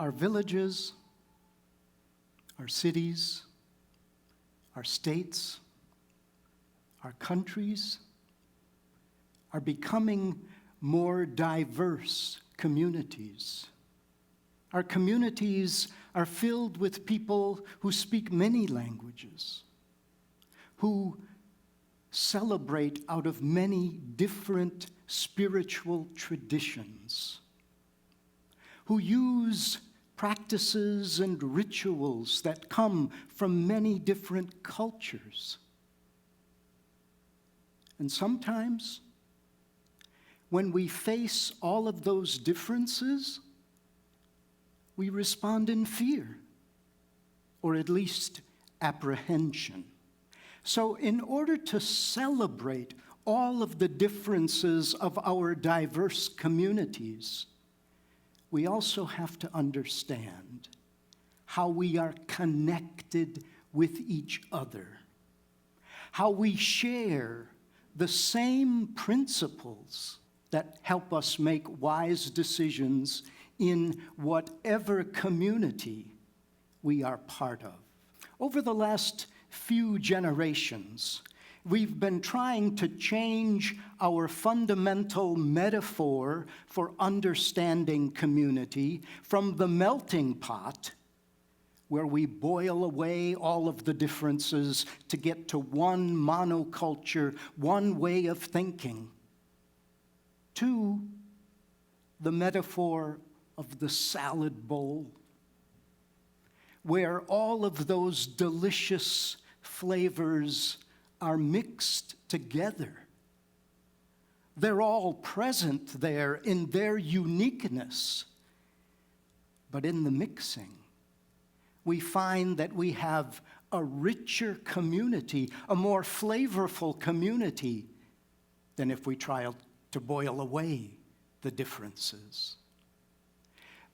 Our villages, our cities, our states, our countries are becoming more diverse communities. Our communities are filled with people who speak many languages, who celebrate out of many different spiritual traditions, who use practices and rituals that come from many different cultures. And sometimes, when we face all of those differences, we respond in fear, or at least apprehension. So in order to celebrate all of the differences of our diverse communities, we also have to understand how we are connected with each other, how we share the same principles that help us make wise decisions in whatever community we are part of. Over the last few generations, we've been trying to change our fundamental metaphor for understanding community from the melting pot, where we boil away all of the differences to get to one monoculture, one way of thinking, to the metaphor of the salad bowl, where all of those delicious flavors are mixed together. They're all present there in their uniqueness. But in the mixing, we find that we have a richer community, a more flavorful community than if we try to boil away the differences.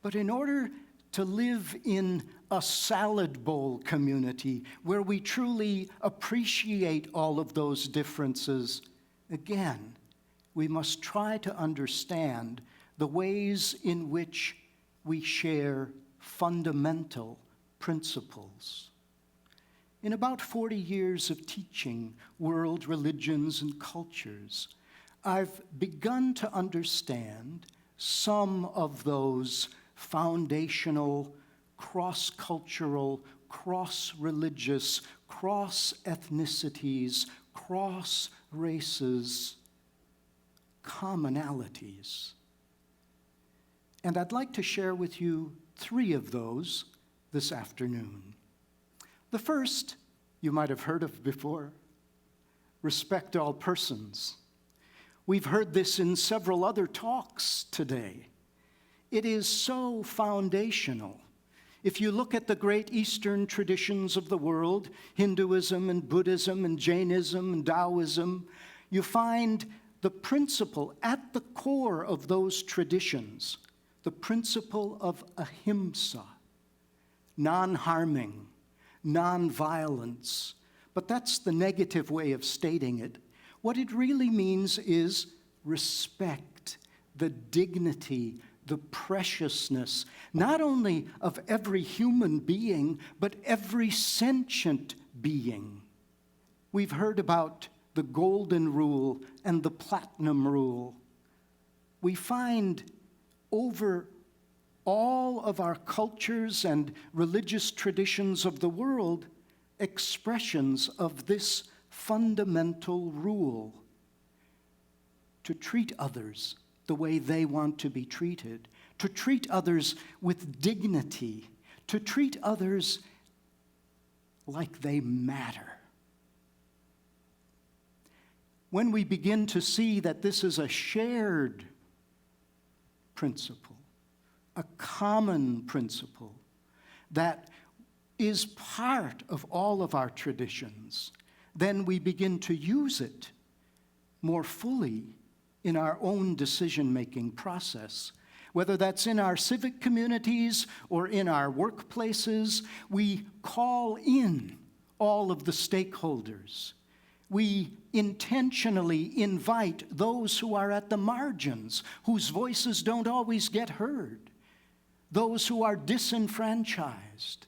But in order to live in a salad bowl community where we truly appreciate all of those differences, again, we must try to understand the ways in which we share fundamental principles. In about 40 years of teaching world religions and cultures, I've begun to understand some of those foundational, cross-cultural, cross-religious, cross-ethnicities, cross-races commonalities. And I'd like to share with you 3 of those this afternoon. The first, you might have heard of before: respect all persons. We've heard this in several other talks today. It is so foundational. If you look at the great Eastern traditions of the world, Hinduism and Buddhism and Jainism and Taoism, you find the principle at the core of those traditions, the principle of ahimsa, non-harming, non-violence. But that's the negative way of stating it. What it really means is respect, the dignity, the preciousness, not only of every human being, but every sentient being. We've heard about the golden rule and the platinum rule. We find over all of our cultures and religious traditions of the world expressions of this fundamental rule: to treat others the way they want to be treated, to treat others with dignity, to treat others like they matter. When we begin to see that this is a shared principle, a common principle that is part of all of our traditions, then we begin to use it more fully in our own decision-making process. Whether that's in our civic communities or in our workplaces, we call in all of the stakeholders. We intentionally invite those who are at the margins, whose voices don't always get heard. those who are disenfranchised,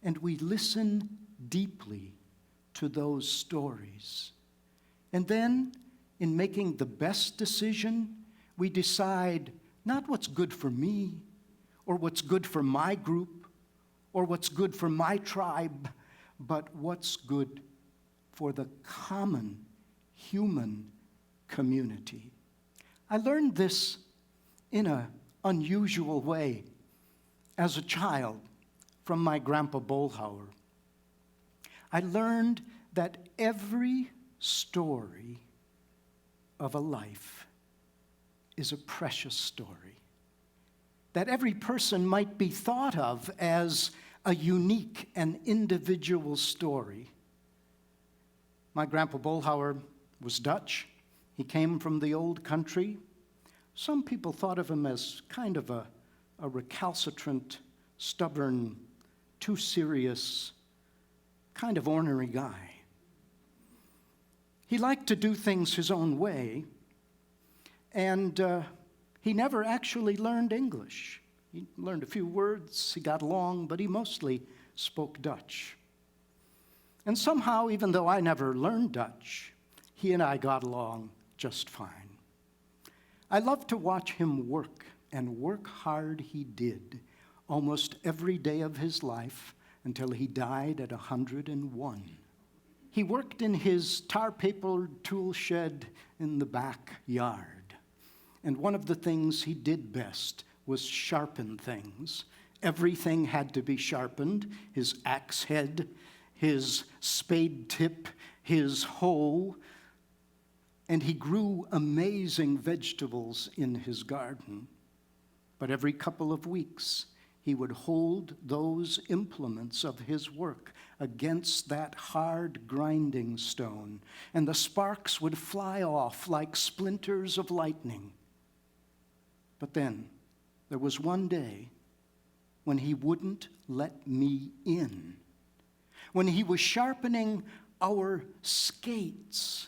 and we listen deeply to those stories. And then, in making the best decision, we decide not what's good for me, or what's good for my group, or what's good for my tribe, but what's good for the common human community. I learned this in an unusual way as a child from my grandpa Boelhower. I learned that every story of a life is a precious story, that every person might be thought of as a unique and individual story. My grandpa Boelhower was Dutch. He came from the old country. Some people thought of him as kind of a recalcitrant, stubborn, too serious, kind of ornery guy. He liked to do things his own way, and he never actually learned English. He learned a few words, he got along, but he mostly spoke Dutch. And somehow, even though I never learned Dutch, he and I got along just fine. I loved to watch him work, and work hard he did, almost every day of his life until he died at 101. He worked in his tar-papered tool shed in the backyard. And one of the things he did best was sharpen things. Everything had to be sharpened: his axe head, his spade tip, his hoe. And he grew amazing vegetables in his garden. But every couple of weeks, he would hold those implements of his work against that hard grinding stone, and the sparks would fly off like splinters of lightning. But then, there was one day when he wouldn't let me in. When he was sharpening our skates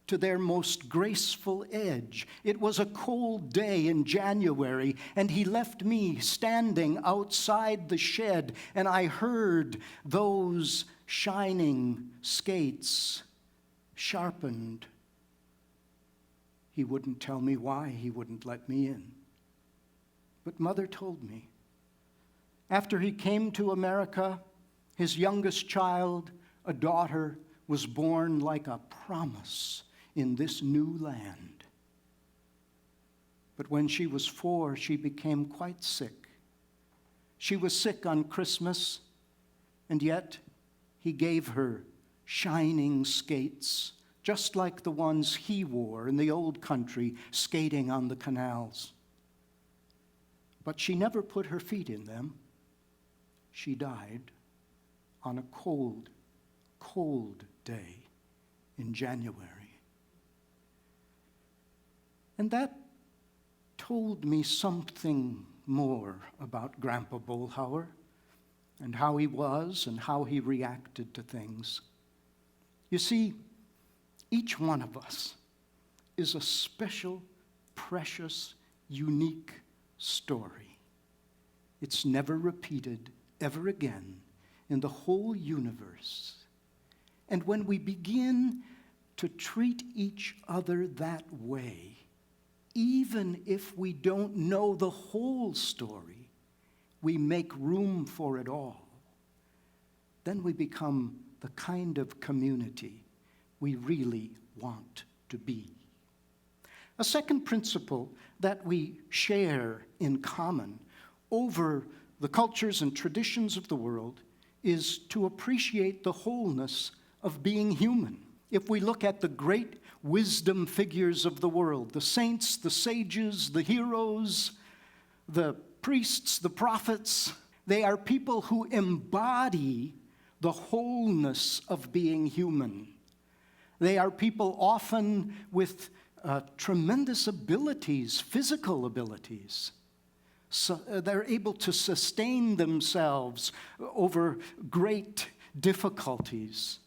to their most graceful edge. It was a cold day in January, and he left me standing outside the shed, and I heard those shining skates sharpened. He wouldn't tell me why he wouldn't let me in. But Mother told me. After he came to America, his youngest child, a daughter, was born like a promise in this new land. But when she was 4, she became quite sick. She was sick on Christmas, and yet he gave her shining skates, just like the ones he wore in the old country, skating on the canals. But she never put her feet in them. She died on a cold, cold day in January. And that told me something more about Grandpa Boelhower and how he was and how he reacted to things. You see, each one of us is a special, precious, unique story. It's never repeated ever again in the whole universe. And when we begin to treat each other that way, even if we don't know the whole story, we make room for it all. Then we become the kind of community we really want to be. A second principle that we share in common over the cultures and traditions of the world is to appreciate the wholeness of being human. If we look at the great wisdom figures of the world, the saints, the sages, the heroes, the priests, the prophets, they are people who embody the wholeness of being human. They are people often with tremendous abilities, physical abilities. So they're able to sustain themselves over great difficulties.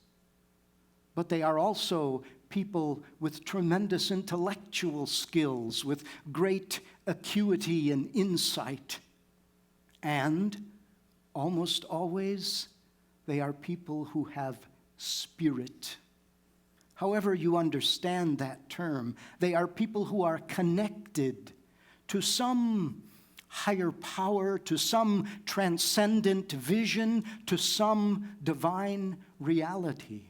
But they are also people with tremendous intellectual skills, with great acuity and insight. And almost always, they are people who have spirit. However you understand that term, they are people who are connected to some higher power, to some transcendent vision, to some divine reality.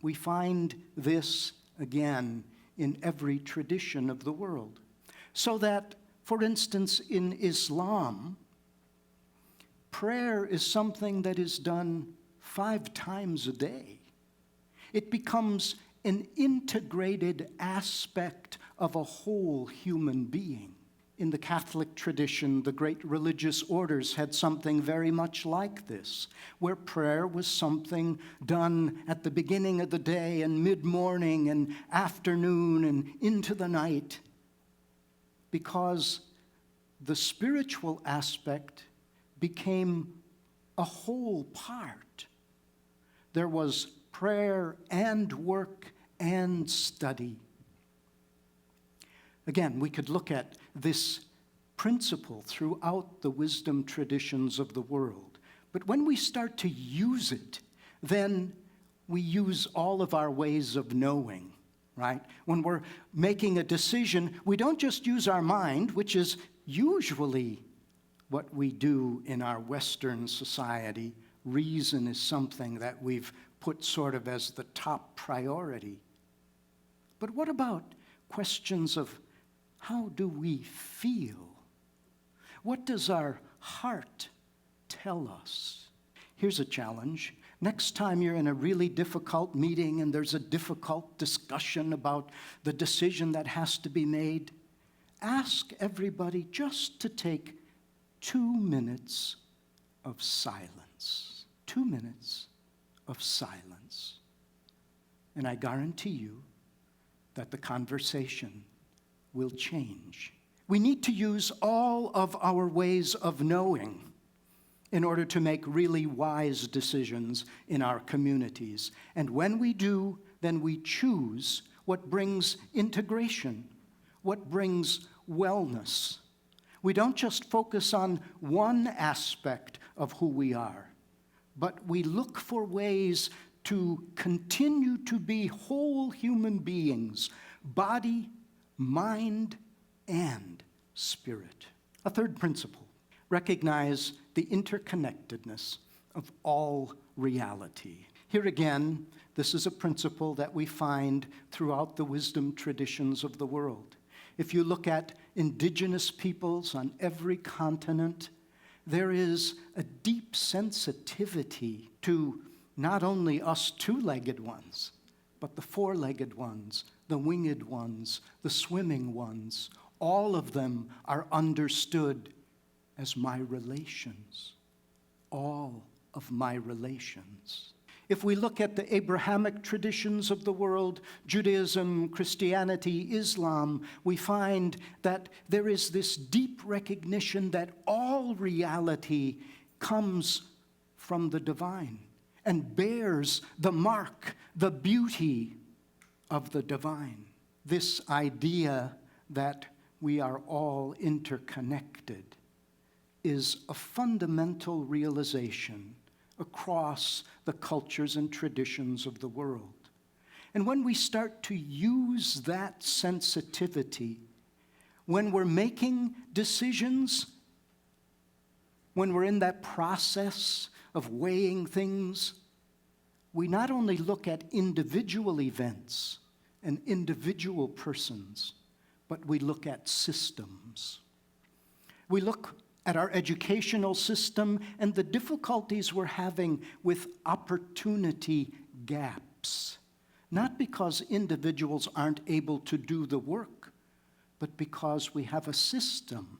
We find this again in every tradition of the world. So that, for instance, in Islam, prayer is something that is done 5 times a day. It becomes an integrated aspect of a whole human being. In the Catholic tradition, the great religious orders had something very much like this, where prayer was something done at the beginning of the day and mid-morning and afternoon and into the night, because the spiritual aspect became a whole part. There was prayer and work and study. Again, we could look at this principle throughout the wisdom traditions of the world. But when we start to use it, then we use all of our ways of knowing, right? When we're making a decision, we don't just use our mind, which is usually what we do in our Western society. Reason is something that we've put sort of as the top priority. But what about questions of how do we feel? What does our heart tell us? Here's a challenge. Next time you're in a really difficult meeting and there's a difficult discussion about the decision that has to be made, ask everybody just to take 2 minutes of silence. 2 minutes of silence. And I guarantee you that the conversation will change. We need to use all of our ways of knowing in order to make really wise decisions in our communities. And when we do, then we choose what brings integration, what brings wellness. We don't just focus on one aspect of who we are, but we look for ways to continue to be whole human beings, body, mind, and spirit. A third principle: recognize the interconnectedness of all reality. Here again, this is a principle that we find throughout the wisdom traditions of the world. If you look at indigenous peoples on every continent, there is a deep sensitivity to not only us 2-legged ones, but the 4-legged ones, the winged ones, the swimming ones. All of them are understood as my relations. All of my relations. If we look at the Abrahamic traditions of the world, Judaism, Christianity, Islam, we find that there is this deep recognition that all reality comes from the divine and bears the mark, the beauty of the divine. This idea that we are all interconnected is a fundamental realization across the cultures and traditions of the world. And when we start to use that sensitivity, when we're making decisions, when we're in that process of weighing things, we not only look at individual events and individual persons, but we look at systems. We look at our educational system and the difficulties we're having with opportunity gaps. Not because individuals aren't able to do the work, but because we have a system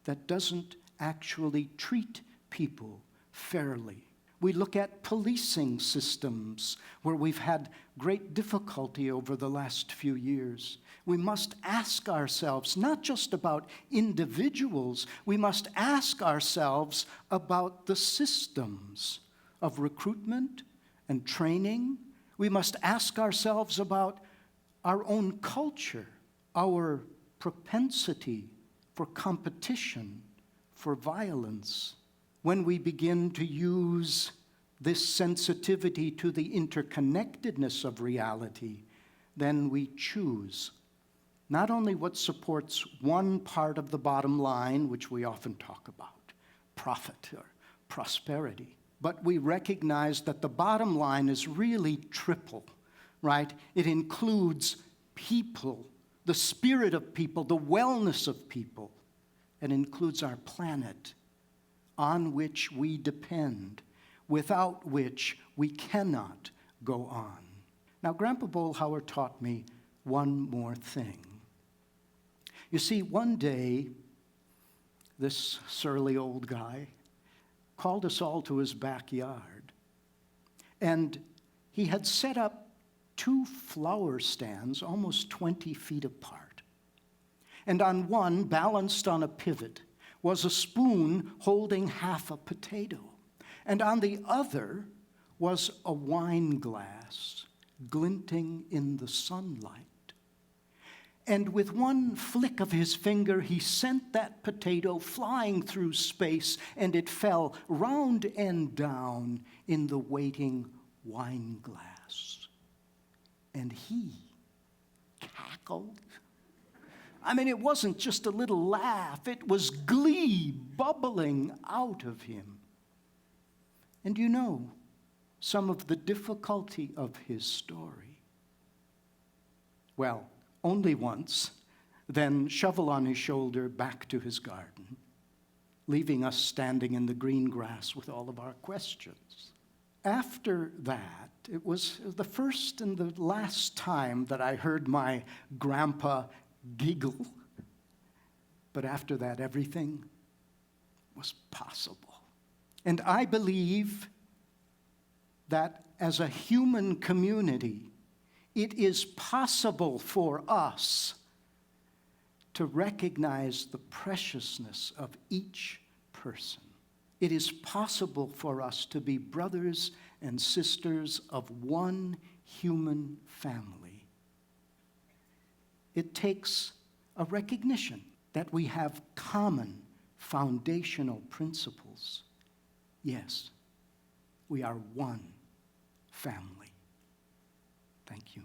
that doesn't actually treat people fairly. We look at policing systems where we've had great difficulty over the last few years. We must ask ourselves, not just about individuals, we must ask ourselves about the systems of recruitment and training. We must ask ourselves about our own culture, our propensity for competition, for violence. When we begin to use this sensitivity to the interconnectedness of reality, then we choose not only what supports one part of the bottom line, which we often talk about, profit or prosperity, but we recognize that the bottom line is really triple, right? It includes people, the spirit of people, the wellness of people. It includes our planet on which we depend, without which we cannot go on. Now, Grandpa Boelhower taught me one more thing. You see, one day, this surly old guy called us all to his backyard, and he had set up 2 flower stands almost 20 feet apart. And on one, balanced on a pivot, was a spoon holding half a potato. And on the other was a wine glass glinting in the sunlight. And with one flick of his finger, he sent that potato flying through space, and it fell round and down in the waiting wine glass. And he cackled. I mean, it wasn't just a little laugh. It was glee bubbling out of him. And you know some of the difficulty of his story. Well, only once, then shovel on his shoulder back to his garden, leaving us standing in the green grass with all of our questions. After that, it was the first and the last time that I heard my grandpa giggle. But after that, everything was possible. And I believe that as a human community, it is possible for us to recognize the preciousness of each person. It is possible for us to be brothers and sisters of one human family. It takes a recognition that we have common foundational principles. Yes, we are one family. Thank you.